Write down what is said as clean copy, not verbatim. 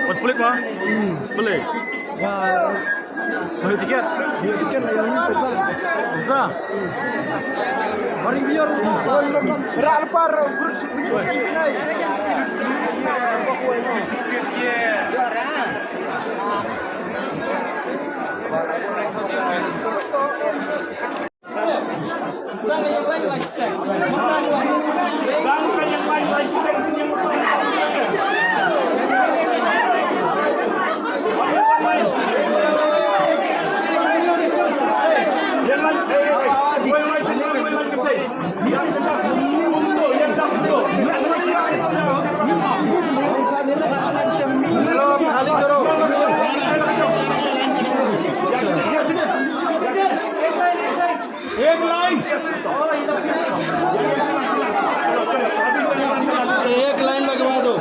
Mas pelik mah? Pelik. Ya, Beli tiket. dia tiket lah yang ini bang. Udah. Mari biar berat par एक line एक line लगवा दो